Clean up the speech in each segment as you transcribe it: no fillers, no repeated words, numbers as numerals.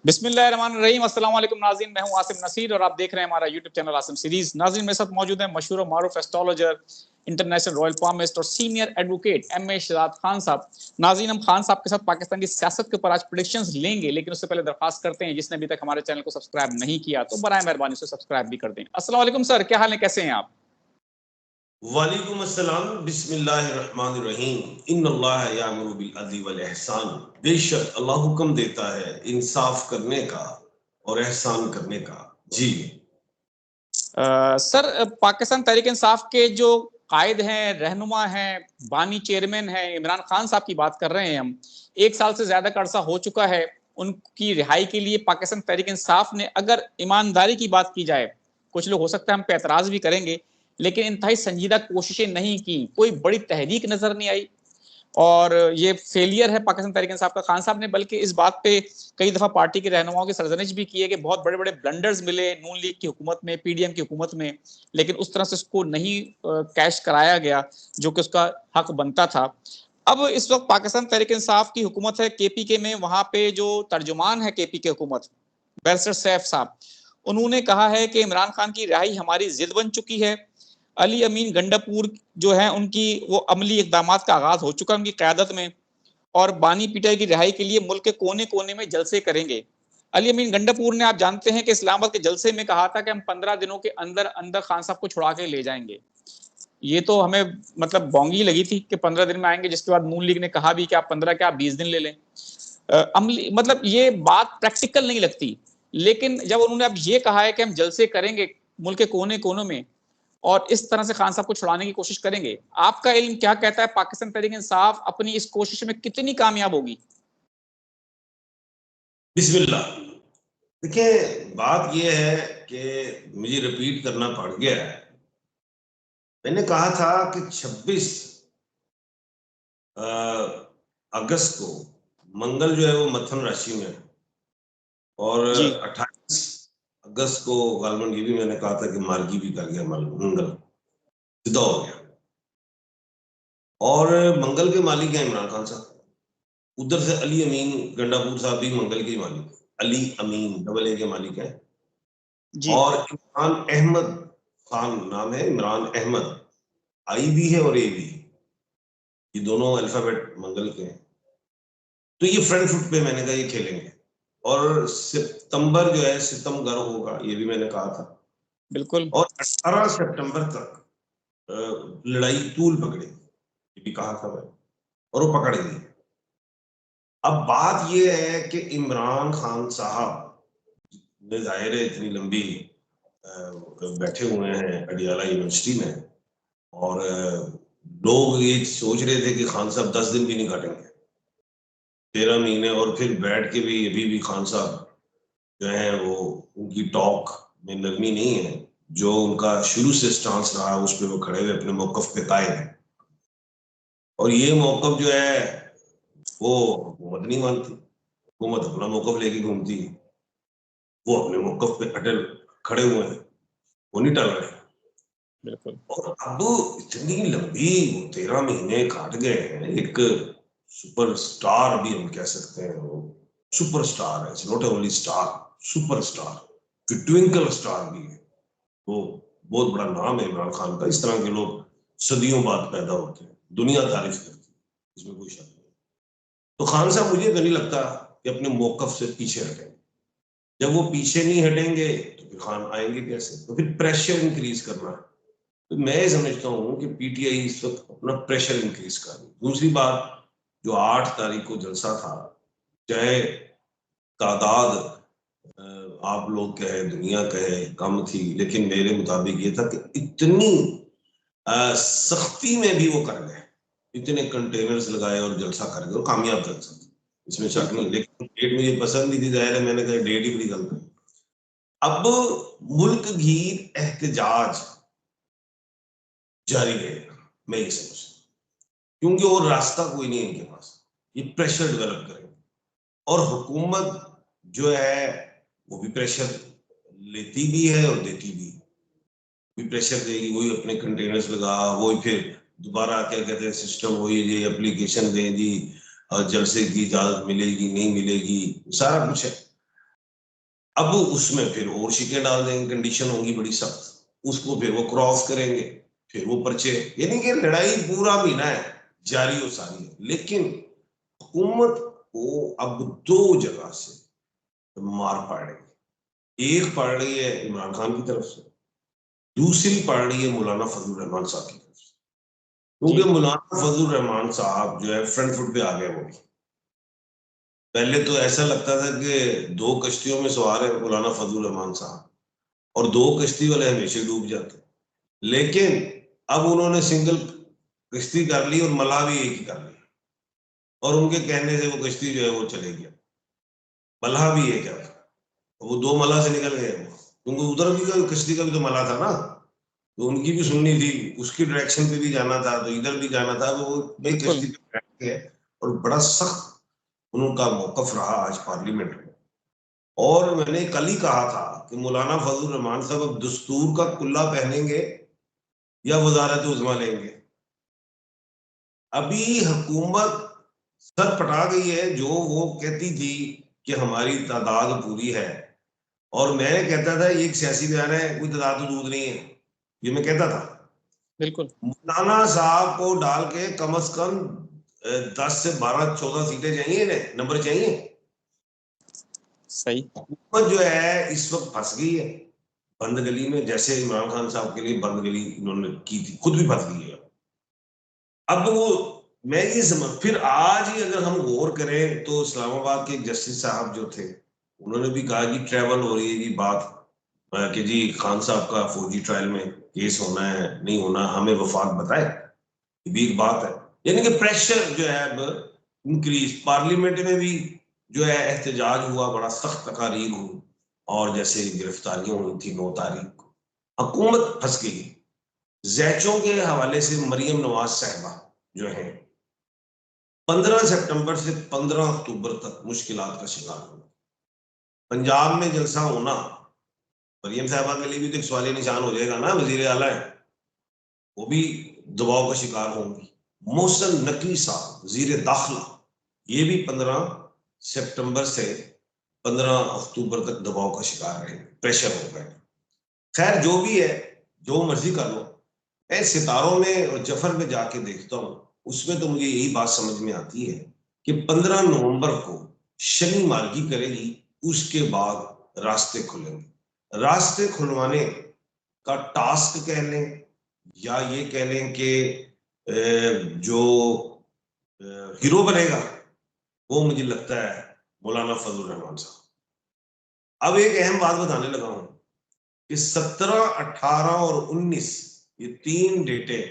बिस्मिल्लाहिर्रहमानिर्रहीम। अस्सलाम वालेकुम नाज़रीन, मैं हूं आसिम नसीर और आप देख रहे हैं हमारा यूट्यूब चैनल आसिम सीरीज। नाज़रीन, मेरे साथ मौजूद है मशहूर और मारूफ एस्ट्रोलॉजर, इंटरनेशनल रॉयल पामिस्ट और senior advocate M A. Shahzad Khan साहब। नाज़रीन, हम खान साहब के साथ पाकिस्तान की सियासत के ऊपर आज प्रेडिक्शंस लेंगे, लेकिन उससे पहले दरखास्त करते हैं जिसने अभी तक हमारे चैनल को सब्सक्राइब नहीं किया तो बराए मेहरबानी से सब्सक्राइब भी कर दें। अस्सलाम वालेकुम सर, क्या हाल है, कैसे हैं आप? वालेकुम अस्सलाम। बिस्मिल्लाहिर्रहमानिर्रहीम। इन्नल्लाह यामुरु बिल अदली वल इहसान। बेशक अल्लाह हुक्म देता है इंसाफ करने का और एहसान करने का। जी सर, पाकिस्तान तहरीक इंसाफ के जो कायद हैं, रहनुमा हैं, बानी चेयरमैन हैं, इमरान खान साहब की बात कर रहे हैं हम। 1 साल से ज्यादा का अरसा हो चुका है उनकी रिहाई के लिए। पाकिस्तान तहरीक इंसाफ ने, अगर ईमानदारी की बात की जाए, कुछ लोग हो सकता है हम पे एतराज भी करेंगे, लेकिन इंतहाई संजीदा कोशिशें नहीं की, कोई बड़ी तहरीक नजर नहीं आई। और ये फेलियर है पाकिस्तान तहरीक इंसाफ का। खान साहब ने बल्कि इस बात पे कई दफा पार्टी के रहनुमाओं की सरजनिश भी की है कि बहुत बड़े बड़े ब्लंडर्स मिले नून लीग की हुकूमत में, पीडीएम की हुकूमत में, लेकिन उस तरह से उसको नहीं कैश कराया गया जो कि उसका हक बनता था। अब इस वक्त पाकिस्तान तहरीक इंसाफ की हुकूमत है केपीके में। वहां पे जो तर्जुमान है केपीके हुकूमत, बैरिस्टर सैफ साहब, उन्होंने कहा है कि इमरान खान की रिहाई हमारी जिद बन चुकी है। अली अमीन गंडापुर जो है, उनकी वो अमली इकदाम का आगाज हो चुका है उनकी क्यादत में, और बानी पीटाई की रिहाई के लिए मुल्क के कोने कोने में जलसे करेंगे। अली अमीन गंडापुर ने, आप जानते हैं कि इस्लामाबाद के जलसे में कहा था कि हम 15 दिनों के अंदर अंदर खान साहब को छुड़ा के ले जाएंगे। ये तो हमें मतलब बोंगी लगी थी कि 15 दिन में आएंगे, जिसके बाद नून लीग ने कहा भी कि आप 15 क्या, आप 20 दिन ले लें। अमली मतलब ये बात प्रैक्टिकल नहीं लगती। लेकिन जब उन्होंने अब ये कहा है कि हम जलसे करेंगे मुल्क के कोने कोनों में और इस तरह से खान साहब को छुड़ाने की कोशिश करेंगे, आपका इल्म क्या कहता है पाकिस्तान तहरीक इंसाफ अपनी इस कोशिश में कितनी कामयाब होगी? बिस्मिल्लाह। देखिए, बात यह है कि मुझे रिपीट करना पड़ गया है। मैंने कहा था कि 26 अगस्त को मंगल जो है वो मथुन राशि में है, और जी 28 अगस्त को गालमन ये भी मैंने कहा था कि मार्गी भी कर गया, मंगल जुदा हो गया। और मंगल के मालिक हैं इमरान खान साहब। उधर से अली अमीन गंडापुर साहब भी मंगल के मालिक हैं। अली अमीन डबल ए के मालिक हैं। जी और इमरान अहमद खान नाम है, इमरान अहमद, आई भी है और ए भी है। ये दोनों अल्फाबेट मंगल के हैं। तो ये फ्रंट फुट पे मैंने कहा ये खेलेंगे। और सितंबर जो है सितमगर होगा, ये भी मैंने कहा था। बिल्कुल। और 18 सितंबर तक लड़ाई तूल पकड़ेगी, ये भी कहा था मैंने, और वो पकड़ गई। अब बात ये है कि इमरान खान साहब ने, जाहिर है, इतनी लंबी बैठे हुए हैं अडियाला यूनिवर्सिटी में, और लोग ये सोच रहे थे कि खान साहब 10 दिन भी नहीं काटेंगे, 13 महीने, और फिर बैठ के भी अभी भी खान साहब जो है वो, उनकी टॉक में नरमी नहीं है। जो उनका शुरू से स्टांस रहा उस पर वो खड़े हुए अपने मौकफ पे कायम है। और ये मौकफ जो है वो हुकूमत नहीं मानती, हुकूमत अपना मौकफ लेके घूमती है। वो अपने मौकफ पे अटल खड़े हुए हैं, वो नहीं टल रहे। बिल्कुल। और अब इतनी लंबी 13 महीने काट गए हैं। एक सुपरस्टार भी हम कह सकते हैं, वो सुपरस्टार है, it's not only star, superstar, twinkle star भी है। तो बहुत बड़ा नाम है इमरान खान का। इस तरह के लोग सदियों बाद पैदा होते हैं, दुनिया तारीफ करती है, इसमें कोई शक नहीं। तो खान साहब, मुझे तो नहीं लगता कि अपने मौकफ से पीछे हटेंगे। जब वो पीछे नहीं हटेंगे तो फिर खान आएंगे कैसे? तो फिर प्रेशर इंक्रीज करना है। तो मैं समझता हूं कि पीटीआई इस वक्त अपना प्रेशर इंक्रीज कर रही है। दूसरी बात, जो 8 तारीख को जलसा था, चाहे तादाद आप लोग कहे, दुनिया कहे, कम थी, लेकिन मेरे मुताबिक ये था कि इतनी सख्ती में भी वो कर गए, इतने कंटेनर्स लगाए और जलसा कर गए, और कामयाब जलसा था, इसमें शक नहीं। लेकिन डेट मुझे पसंद नहीं थी, जाहिर है, मैंने कहा डेट ही बड़ी गलत है। अब मुल्क गीर एहतजाज जारी रहेगा, मैं ये समझता हूँ, क्योंकि और रास्ता कोई नहीं है इनके पास। ये प्रेशर डेवलप करेंगे, और हुकूमत जो है वो भी प्रेशर लेती भी है और देती भी है। भी प्रेशर देगी, वही अपने कंटेनर्स लगा, वही फिर दोबारा क्या कहते हैं सिस्टम, वही ये एप्लीकेशन दें जी, और जलसे की इजाजत मिलेगी नहीं मिलेगी, सारा कुछ है। अब उसमें फिर और शिकें डाल देंगे, कंडीशन होंगी बड़ी सख्त, उसको फिर वो क्रॉस करेंगे, फिर वो पर्चे, यानी कि लड़ाई पूरा महीना है जारी और सारी है। लेकिन हुकूमत को अब दो जगह से मार पड़ रही है। एक पड़ रही है इमरान खान की तरफ से, दूसरी पड़ रही है मौलाना फजल रहमान साहब की तरफ से। क्योंकि मौलाना फजल रहमान साहब जो है फ्रंट फुट पे आ गए। वो भी पहले तो ऐसा लगता था कि दो कश्तियों में सवार है मौलाना फजल रहमान साहब, और दो कश्ती वाले हमेशा डूब जाते, लेकिन अब उन्होंने सिंगल कश्ती कर ली और मलाह भी एक ही कर लिया, और उनके कहने से वो कश्ती जो है वो चले गया। मलाह भी एक है, वो दो मलाह से निकल गए, क्योंकि उधर भी कश्ती का भी तो मलाह था ना, तो उनकी भी सुननी थी, उसकी डायरेक्शन पे भी जाना था, तो इधर भी जाना था, वो भाई बिल्कुल। कश्ती पे बैठ गए। और बड़ा सख्त उनका मौकफ रहा आज पार्लियामेंट में। और मैंने कल ही कहा था कि मौलाना फजल रहमान साहब अब दस्तूर का कुल्ला पहनेंगे या वजारत उज़्मा लेंगे। अभी हुकूमत सर पटा गई है, जो वो कहती थी कि हमारी तादाद पूरी है, और मैं कहता था एक सियासी बयान है, कोई तादाद दूध नहीं है, ये मैं कहता था। बिल्कुल मौलाना साहब को डाल के कम से कम 10 से 12 14 सीटें चाहिए, नंबर चाहिए। सही। हुकूमत जो है इस वक्त फंस गई है बंद गली में, जैसे इमरान खान साहब के लिए बंद गली इन्होंने की थी, खुद भी फंस गई है। अब वो मैं ये समझ, फिर आज ही अगर हम गौर करें तो इस्लामाबाद के जस्टिस साहब जो थे, उन्होंने भी कहा कि ट्रैवल हो रही है जी बात, कि जी खान साहब का फौजी ट्रायल में केस होना है नहीं होना, हमें वफाक बताए, ये भी एक बात है। यानी कि प्रेशर जो है अब इंक्रीज, पार्लियामेंट में भी जो है एहतजाज हुआ, बड़ा सख्त तकारीर हुई, और जैसे गिरफ्तारियां हुई थी 9 तारीख को, हुकूमत फंस गई। जैचों के हवाले से मरियम नवाज साहबा जो है 15 सितंबर से 15 अक्टूबर तक मुश्किलात का शिकार हुआ। पंजाब में जलसा होना मरियम साहबा के लिए भी तो एक सवालिया निशान हो जाएगा ना, वजीर आला है, वो भी दबाव का शिकार होंगी। मोहसन नकवी साहब वजीर दाखिला, ये भी 15 सितंबर से 15 अक्टूबर तक दबाव का शिकार रहे, प्रेशर हो गए। खैर जो भी है, जो मर्जी कर लो, मैं सितारों में और जफर में जाके देखता हूँ, उसमें तो मुझे यही बात समझ में आती है कि 15 नवंबर को शनि मार्गी करेगी, उसके बाद रास्ते खुलेंगे। रास्ते खुलवाने का टास्क कह लें, या ये कह लें कि जो हीरो बनेगा वो मुझे लगता है मौलाना फजल रहमान साहब। अब एक अहम बात बताने लगा हूं कि 17, 18 और 19 ये 3 डेटें,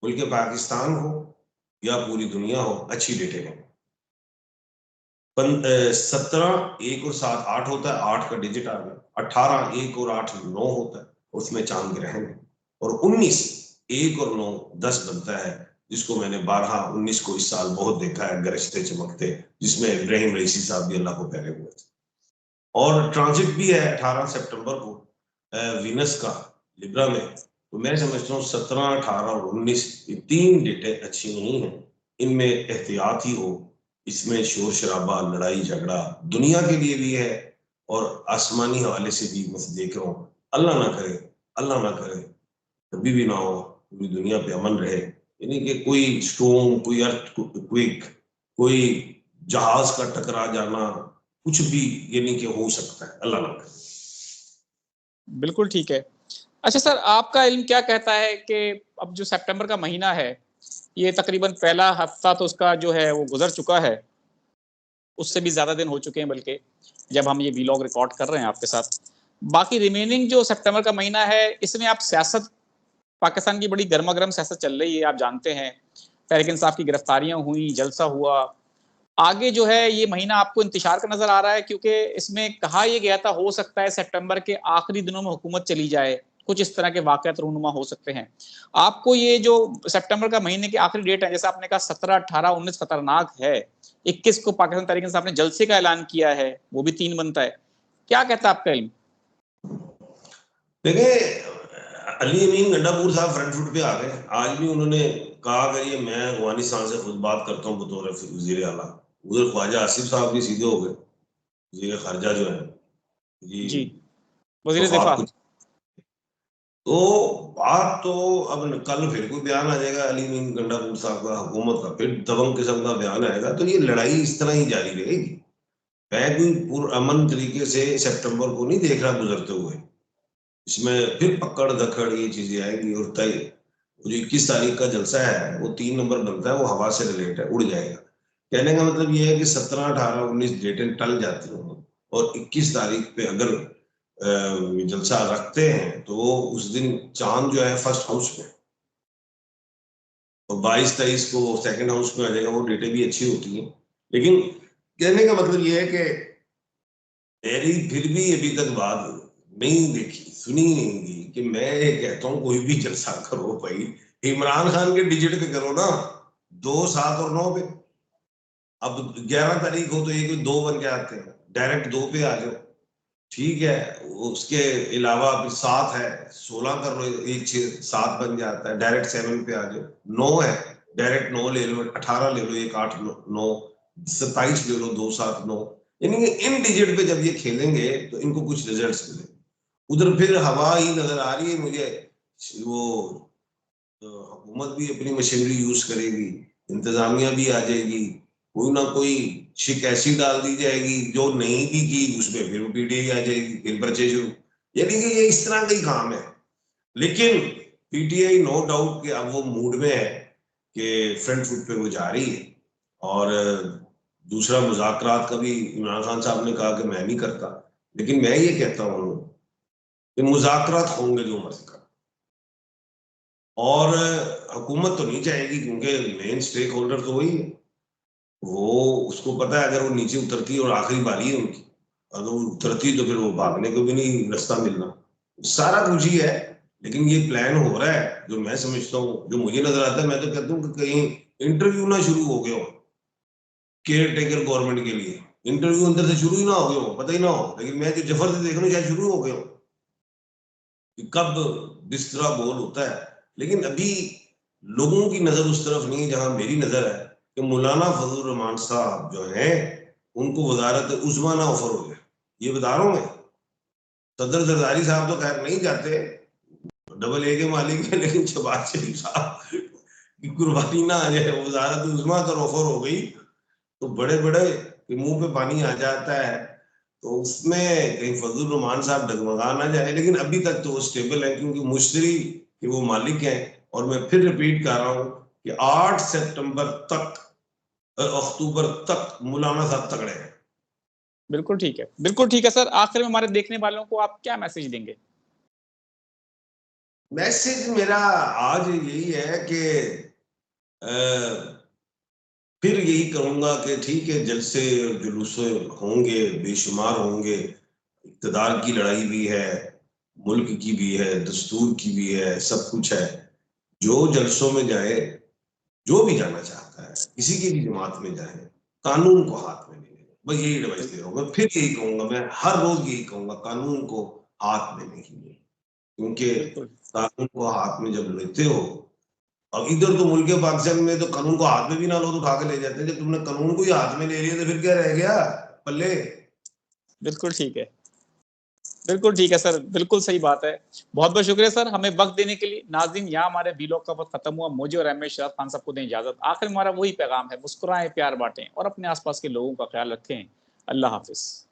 मुल्क पाकिस्तान हो या पूरी दुनिया हो, अच्छी डेटें हैं। 17 1 और 7 8 होता है, 8 का डिजिट आ गया। 18 1 और 8 9 होता है, उसमें चांद ग्रहण है। और 19 1 और 9 10 बनता है, जिसको मैंने 12 19 को इस साल बहुत देखा है गरजते चमकते, जिसमें इब्राहिम रईसी साहब भी अल्लाह को प्यारे हुए थे। और ट्रांजिट भी है 18 सितंबर को वीनस का लिब्रा में। तो मैं समझता हूँ 17 18 और 19 ये 3 डेटें अच्छी नहीं है, इनमें एहतियात ही हो। इसमें शोर शराबा लड़ाई झगड़ा दुनिया के लिए भी है, और आसमानी हवाले से भी मैं देख रहा हूँ। अल्लाह ना करे, अल्लाह ना करे कभी भी ना हो, पूरी दुनिया पे अमन रहे, यानी कि कोई स्टोम, कोई अर्थ क्विक, कोई जहाज का टकरा जाना, कुछ भी यानी कि हो सकता है, अल्लाह ना करे। बिल्कुल ठीक है। अच्छा सर, आपका इल्म क्या कहता है कि अब जो सितंबर का महीना है, ये तकरीबन पहला हफ्ता तो उसका जो है वो गुजर चुका है, उससे भी ज्यादा दिन हो चुके हैं बल्कि, जब हम ये वीलॉग रिकॉर्ड कर रहे हैं आपके साथ। बाकी रिमेनिंग जो सितंबर का महीना है, इसमें आप सियासत, पाकिस्तान की बड़ी गर्मागर्म सियासत चल रही है, आप जानते हैं। तहरीक इंसाफ की गिरफ्तारियां हुई, जलसा हुआ। आगे जो है ये महीना आपको इंतशार का नजर आ रहा है, क्योंकि इसमें कहा यह गया था हो सकता है सितंबर के आखिरी दिनों में हुकूमत चली जाए, कुछ इस तरह के वाकयात रूनुमा हो सकते हैं। आपको ये जो सितंबर का महीने की आखिरी डेट है, जैसे आपने कहा 17 18 19 खतरनाक है, 21 को पाकिस्तान तहरीक इंसाफ ने जलसे का ऐलान किया है, वो भी 3 बनता है, क्या कहता है आपका इल्म? देखिए, अली अमीन गंडापुर साहब फ्रंट फुट पे आ गए। आज भी उन्होंने कहा कि ये मैं अफगानिस्तान से खुद बात करता हूँ बतौर वजीर आला। उधर ख्वाजा आसिफ साहब भी सीधे हो गए, वजीर खारजा जो है। जी जी, वज़ीर वफाक दिफा। को। तो बात तो अब कल फिर कोई बयान आ जाएगा अली मीन गंडापुर साहब का, हुकूमत का फिर दबंग किस्म का बयान आएगा, तो ये लड़ाई इस तरह ही जारी रहेगी। मैं कोई पुरअमन तरीके से सितंबर को नहीं देख रहा गुजरते हुए, इसमें फिर पकड़ धकड़ ये चीजें आएगी और तय। जो 21 तारीख का जलसा है वो 3 नंबर बनता है, वो हवा से रिलेट है, उड़ जाएगा। कहने का मतलब ये है कि 17, 18, 19 डेटें टल जाती हों और 21 तारीख पे अगर जलसा रखते हैं तो वो उस दिन चांद जो है फर्स्ट हाउस में, और 22, 23 को सेकंड हाउस में आ जाएगा। वो डेटें भी अच्छी होती हैं, लेकिन कहने का मतलब ये है कि मेरी फिर भी अभी तक बात नहीं देखी सुनी नहीं गई कि मैं ये कहता हूँ कोई भी जलसा करो भाई, इमरान खान के डिजिट पे करो ना, 2, 7 और 9 पे। अब 11 तारीख हो तो एक 2 बन के आते हैं, डायरेक्ट 2 पे आ जाओ, ठीक है। उसके अलावा अभी 7 है, 16 कर लो, 1, 6, 7 बन जाता है, डायरेक्ट 7 पे आ जाओ। 9 है, डायरेक्ट 9 ले लो, 18 ले लो, 1, 8, 9, 27 ले लो, 2, 7, 9। यानी कि इन डिजिट पे जब ये खेलेंगे तो इनको कुछ रिजल्ट्स मिले। उधर फिर हवा ही नजर आ रही है मुझे, वो हुकूमत भी अपनी मशीनरी यूज करेगी, इंतजामिया भी आ जाएगी, कोई ना कोई शिक ऐसी डाल दी जाएगी जो नहीं भी की उसमें फिर पीटीआई आ जाएगी, फिर पर्चे शुरू। यानी कि ये इस तरह का ही काम है। लेकिन पीटीआई नो डाउट कि अब वो मूड में है कि फ्रंट फुट पे वो जा रही है। और दूसरा मुज़ाकरात का भी इमरान खान साहब ने कहा कि मैं नहीं करता, लेकिन मैं ये कहता हूँ कि मुज़ाकरात होंगे जो मर्जी कर, और हुकूमत तो नहीं चाहेगी क्योंकि मेन स्टेक होल्डर तो वही है। वो उसको पता है अगर वो नीचे उतरती और आखिरी बारी है उनकी, अगर वो उतरती तो फिर वो भागने को भी नहीं रास्ता मिलना। सारा कुछ ही है, लेकिन ये प्लान हो रहा है जो मैं समझता हूँ, जो मुझे नजर आता है। मैं तो कहता हूँ कि कहीं इंटरव्यू ना शुरू हो गया हो केयर टेकर गवर्नमेंट के लिए, इंटरव्यू अंदर से शुरू ही ना हो गया हो, पता ही ना हो। लेकिन मैं जो जफर से देख रहा हूँ शायद शुरू हो गया हो कि कब बिस्तरा बोल होता है। लेकिन अभी लोगों की नजर उस तरफ नहीं है जहां मेरी नजर है कि मौलाना फजल रहमान साहब जो हैं उनको वजारत उस्मा ना ऑफर हो गया। ये बता रहा हूं मैं, सदर जरदारी साहब तो खैर नहीं जाते, डबल ए के मालिक है, लेकिन शहबाज शरीफ साहब की कुर्बानी ना आ जाए, वजारत उस्मा अगर ऑफर हो गई तो बड़े बड़े के मुंह पे पानी आ जाता है। तो उसमें कहीं फजल रहमान साहब डगमगा ना जाए, लेकिन अभी तक तो वो स्टेबल है क्योंकि मुश्तरी के वो मालिक हैं। और मैं फिर रिपीट कर रहा हूं कि 8 सितंबर तक, अक्टूबर तक मौलाना साहब तगड़े हैं। बिल्कुल ठीक है, बिल्कुल ठीक है सर। आखिर में हमारे देखने वालों को आप क्या मैसेज देंगे? मैसेज मेरा आज यही है कि फिर यही कहूंगा कि ठीक है, जलसे और जुलूस होंगे, बेशुमार होंगे, इक़्तिदार की लड़ाई भी है, मुल्क की भी है, दस्तूर की भी है, सब कुछ है। जो जलसों में जाए, जो भी जाना चाहता है, किसी की भी जमात में जाए, कानून को हाथ में नहीं लेना। बस यही एडवाइस दे रहा हूँ। मैं फिर यही कहूंगा, मैं हर रोज यही कहूंगा, कानून को हाथ में नहीं लेना। क्योंकि बिल्कुल कानून को हाथ में जब लेते हो, अब इधर तो मुल्क पाकिस्तान में तो कानून को हाथ में भी ना लो तो उठा के ले जाते हैं। जब तुमने कानून को ही हाथ में ले लिया तो फिर क्या रह गया पल्ले। बिल्कुल ठीक है, बिल्कुल ठीक है सर, बिल्कुल सही बात है। बहुत बहुत शुक्रिया सर हमें वक्त देने के लिए। नाज़रीन, यहाँ हमारे वीलॉग का वक्त खत्म हुआ। मुझे और एम ए शराफ खान साहब को दें इजाजत। आखिर में हमारा वही पैगाम है, मुस्कुराएं, प्यार बांटें और अपने आसपास के लोगों का ख्याल रखें। अल्लाह हाफिज।